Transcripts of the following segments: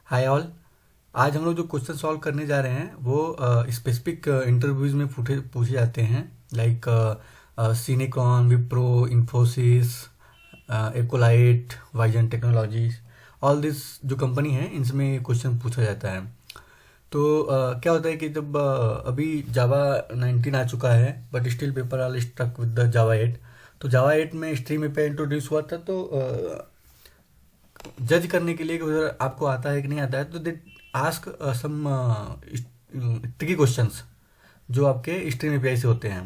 Hi all. आज हम लोग जो क्वेश्चन सॉल्व करने जा रहे हैं वो स्पेसिफिक इंटरव्यूज में पूछे पूछे जाते हैं, लाइक सीनेकॉन, विप्रो, इन्फोसिस, एकोलाइट, वाइजन टेक्नोलॉजीज। ऑल दिस जो कंपनी है इनमें क्वेश्चन पूछा जाता है। तो क्या होता है कि जब अभी जावा 19 आ चुका है, but still paper are stuck with the Java 8। तो जावा 8 में स्ट्रीम पे इंट्रोड्यूस हुआ था, तो जज करने के लिए कि अगर आपको आता है कि नहीं आता है, तो they ask some tricky questions जो आपके स्ट्रीम एपीआई से होते हैं।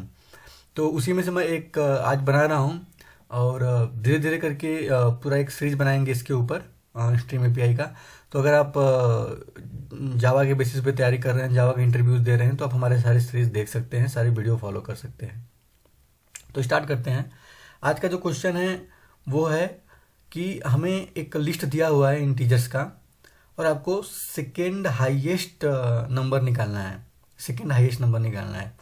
तो उसी में से मैं एक आज बना रहा हूँ, और धीरे धीरे करके पूरा एक सीरीज बनाएंगे इसके ऊपर स्ट्रीम एपीआई का। तो अगर आप जावा के बेसिस पे तैयारी कर रहे हैं, जावा के इंटरव्यूज दे रहे हैं, तो आप हमारे सारे सीरीज देख सकते हैं, सारी वीडियो फॉलो कर सकते हैं। तो स्टार्ट करते हैं। आज का जो क्वेश्चन है वो है कि हमें एक लिस्ट दिया हुआ है इंटीजर्स का, और आपको सेकेंड हाईएस्ट नंबर निकालना है। सेकेंड हाईएस्ट नंबर निकालना है,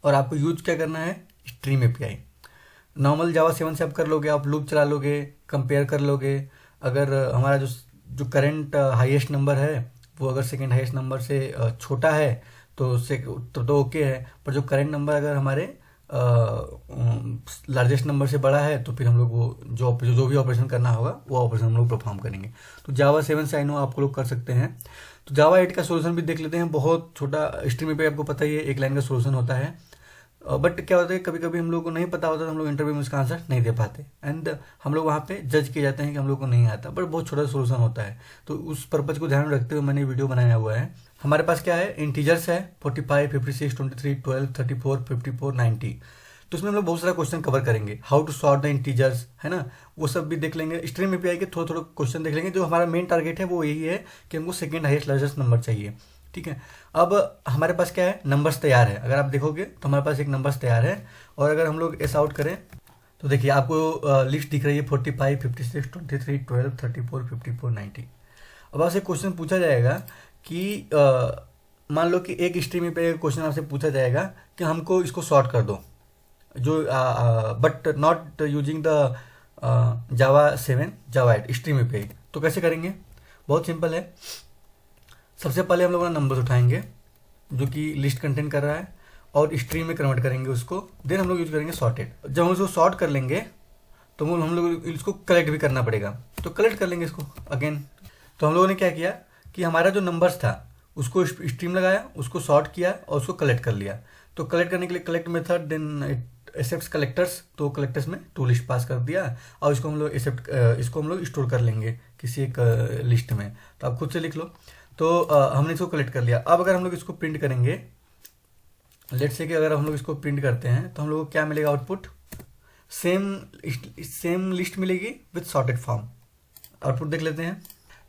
और आपको यूज क्या करना है, स्ट्रीम एपीआई। नॉर्मल जावा 7 से आप कर लोगे, आप लूप चला लोगे, कंपेयर कर लोगे। अगर हमारा जो जो करंट हाईएस्ट नंबर है वो अगर सेकेंड हाईएस्ट नंबर से छोटा है तो ओके है, पर जो करंट नंबर अगर हमारे लार्जेस्ट नंबर से बड़ा है तो फिर हम लोग वो जो भी ऑपरेशन करना होगा वो ऑपरेशन हम लोग परफॉर्म करेंगे। तो जावा 7 से आई नो आप लोग कर सकते हैं। तो जावा 8 का सोल्यूशन भी देख लेते हैं। बहुत छोटा स्ट्रीम पे आपको पता ही है, एक लाइन का सोल्यूशन होता है। बट क्या होता है, कभी कभी हम लोग को नहीं पता होता, तो हम लोग इंटरव्यू में उसका आंसर नहीं दे पाते, एंड हम लोग वहाँ पे जज किए जाते हैं कि हम लोग को नहीं आता। बट बहुत छोटा सोल्यूशन होता है, तो उस पर्पज को ध्यान में रखते हुए मैंने वीडियो बनाया हुआ है। हमारे पास क्या है, इंटीजर्स है 45, 56, 23, 12, 34, 54, 90। तो उसमें हम लोग बहुत सारा क्वेश्चन कवर करेंगे। How to sort the integers, है ना, वो सब भी देख लेंगे। स्ट्रीम एपीआई के थोड़े थोड़े क्वेश्चन देख लेंगे। जो हमारा मेन टारगेट है वो यही है कि हमको सेकेंड हाईएस्ट लार्जेस्ट नंबर चाहिए। ठीक है। अब हमारे पास क्या है, नंबर्स तैयार है। अगर आप देखोगे तो हमारे पास एक नंबर्स तैयार है, और अगर हम लोग ऐसा आउट करें तो देखिए आपको लिस्ट दिख रही है 45, 56, 23, 12, 34, 54, 90। अब आपसे क्वेश्चन पूछा जाएगा कि मान लो कि एक स्ट्रीम पे क्वेश्चन आपसे पूछा जाएगा कि हमको इसको सॉर्ट कर दो, जो but not using the Java 7, Java 8 stream पे। तो कैसे करेंगे, बहुत सिंपल है। सबसे पहले हम लोग ना नंबर्स उठाएंगे जो कि लिस्ट कंटेन कर रहा है, और स्ट्रीम में कन्वर्ट करेंगे उसको। देन हम लोग यूज करेंगे सॉर्टेड। जब हम उसको सॉर्ट कर लेंगे तो हम लोग इसको कलेक्ट भी करना पड़ेगा, तो कलेक्ट कर लेंगे इसको अगेन। तो हम लोगों ने क्या किया कि हमारा जो नंबर्स था उसको स्ट्रीम लगाया, उसको सॉर्ट किया और उसको कलेक्ट कर लिया। तो कलेक्ट करने के लिए collect method, then it accepts collectors, तो कलेक्टर्स में टू लिस्ट पास कर दिया, और इसको हम लोग इसको हम लोग स्टोर कर लेंगे किसी एक लिस्ट में। तो आप खुद से लिख लो। तो हमने इसको कलेक्ट कर लिया। अब अगर हम लोग इसको प्रिंट करेंगे, लेट्स से कि अगर हम लोग इसको प्रिंट करते हैं तो हम लोग को क्या मिलेगा, आउटपुट सेम लिस्ट मिलेगी विथ सॉर्टेड फॉर्म। आउटपुट देख लेते हैं,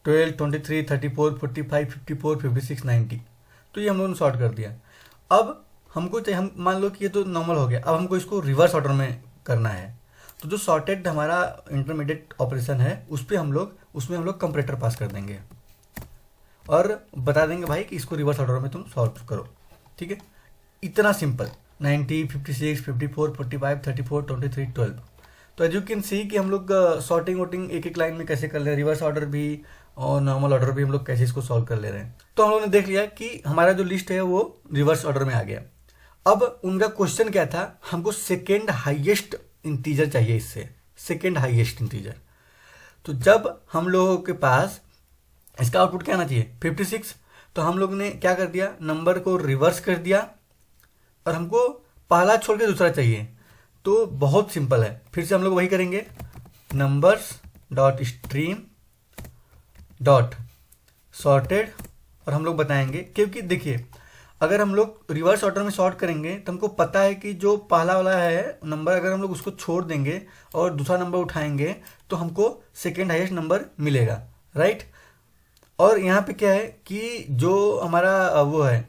12, 23, 34, 45, 54, 56, 90। तो ये हम लोगों ने सॉर्ट कर दिया। अब हमको चाहिए, हम मान लो कि ये तो नॉर्मल हो गया, अब हमको इसको रिवर्स ऑर्डर में करना है। तो जो सॉर्टेड हमारा इंटरमीडिएट ऑपरेशन है उसमें हम लोग कंपैरेटर पास कर देंगे, और बता देंगे भाई कि इसको रिवर्स ऑर्डर में तुम सॉल्व करो। ठीक है, इतना सिंपल। 90, 56, 54, 45, 34, 23, 12। तो एज यू कैन सी कि हम लोग सॉर्टिंग वोटिंग एक एक लाइन में कैसे कर ले रहे हैं, रिवर्स ऑर्डर भी और नॉर्मल ऑर्डर भी हम लोग कैसे इसको सॉल्व कर ले रहे हैं। तो हम लोग ने देख लिया कि हमारा जो लिस्ट है वो रिवर्स ऑर्डर में आ गया। अब उनका क्वेश्चन क्या था, हमको सेकेंड हाईएस्ट इंटीजर चाहिए इससे, सेकेंड हाईएस्ट इंटीजर। तो जब हम लोगों के पास इसका आउटपुट क्या आना चाहिए, 56, तो हम लोग ने क्या कर दिया, नंबर को रिवर्स कर दिया, और हमको पहला छोड़ के दूसरा चाहिए। तो बहुत सिंपल है, फिर से हम लोग वही करेंगे, numbers dot stream dot sorted, और हम लोग बताएंगे, क्योंकि देखिए अगर हम लोग रिवर्स ऑर्डर में सॉर्ट करेंगे तो हमको पता है कि जो पहला वाला है नंबर, अगर हम लोग उसको छोड़ देंगे और दूसरा नंबर उठाएंगे तो हमको सेकेंड हाईएस्ट नंबर मिलेगा, राइट। और यहाँ पे क्या है कि जो हमारा वो है,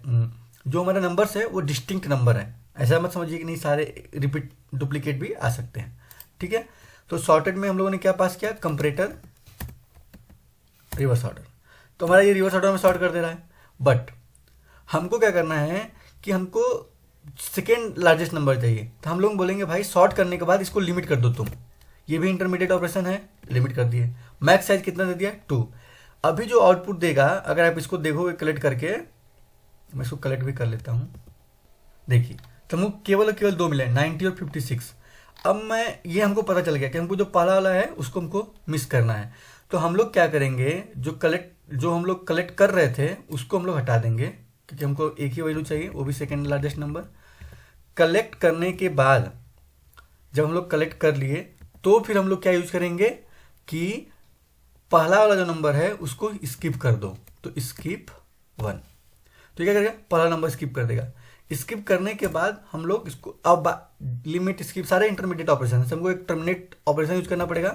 जो हमारा नंबर्स है वो डिस्टिंक्ट नंबर है। ऐसा मत समझिए कि नहीं सारे रिपीट डुप्लीकेट भी आ सकते हैं। ठीक है। तो सॉर्टेड में हम लोगों ने क्या पास किया, कंपैरेटर रिवर्स ऑर्डर। तो हमारा ये रिवर्स ऑर्डर में सॉर्ट कर दे रहा है। बट हमको क्या करना है कि हमको सेकेंड लार्जेस्ट नंबर चाहिए। तो हम लोग बोलेंगे भाई सॉर्ट करने के बाद इसको लिमिट कर दो तुम। ये भी इंटरमीडिएट ऑपरेशन है, लिमिट कर दिए। मैक्स साइज कितना दे दिया, 2। अभी जो आउटपुट देगा, अगर आप इसको देखोगे कलेक्ट करके, मैं इसको कलेक्ट भी कर लेता हूँ, देखिए तो हमको केवल और केवल 2 मिले, 90 और 56। अब मैं ये हमको पता चल गया कि हमको जो पहला वाला है उसको हमको मिस करना है। तो हम लोग क्या करेंगे, जो हम लोग कलेक्ट कर रहे थे उसको हम लोग हटा देंगे, क्योंकि हमको एक ही वैल्यू चाहिए, वो भी सेकेंड लार्जेस्ट नंबर। कलेक्ट करने के बाद जब हम लोग कलेक्ट कर लिए तो फिर हम लोग क्या यूज करेंगे कि पहला वाला जो नंबर है उसको स्किप कर दो, तो स्किप 1। तो क्या करेगा, पहला नंबर स्किप कर देगा। स्किप करने के बाद हम लोग इसको अब लिमिट स्किप, सारे इंटरमीडिएट ऑपरेशन है, हमको एक टर्मिनेट ऑपरेशन यूज करना पड़ेगा,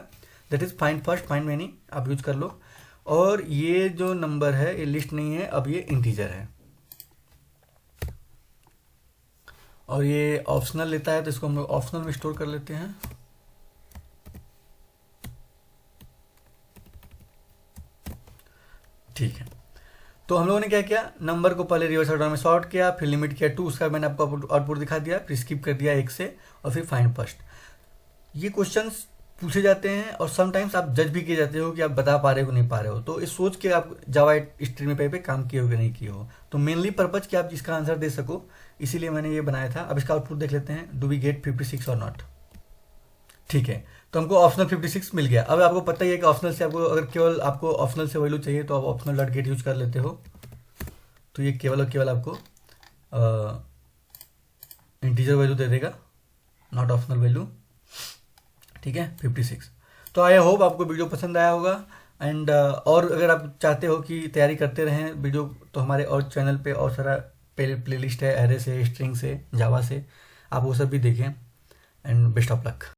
that is find first find many, आप यूज कर लो। और ये जो नंबर है ये लिस्ट नहीं है, अब ये इंटीजर है और ये ऑप्शनल लेता है, तो इसको हम लोग ऑप्शनल में स्टोर कर लेते हैं। ठीक है, तो हम लोगों ने क्या किया, नंबर को पहले रिवर्स ऑर्डर में सॉर्ट किया, फिर लिमिट किया 2, उसका मैंने आपको आउटपुट दिखा दिया, फिर स्किप कर दिया 1 से, और फिर फाइंड फर्स्ट। ये क्वेश्चंस पूछे जाते हैं और समटाइम्स आप जज भी किए जाते हो कि आप बता पा रहे हो कि नहीं पा रहे हो, तो इस सोच के आप जावा स्ट्रीम पे काम किए हो कि नहीं किए हो। तो मेनली पर्पज कि आप इसका आंसर दे सको, इसीलिए मैंने ये बनाया था। अब इसका आउटपुट देख लेते हैं, डू वी गेट 56 और नॉट। ठीक है, तो हमको ऑप्शनल 56 मिल गया। अब आपको पता ही है कि ऑप्शनल से आपको, अगर केवल आपको ऑप्शनल से वैल्यू चाहिए तो आप ऑप्शनल डॉट गेट यूज कर लेते हो, तो ये केवल और केवल आपको इंटीजर वैल्यू दे देगा, नॉट ऑप्शनल वैल्यू। ठीक है, 56। तो आई होप आपको वीडियो पसंद आया होगा। एंड और अगर आप चाहते हो कि तैयारी करते रहें वीडियो, तो हमारे और चैनल पे और सारा प्ले लिस्ट है, एरे से, स्ट्रिंग से, जावा से, आप वो सब भी देखें। And best of luck.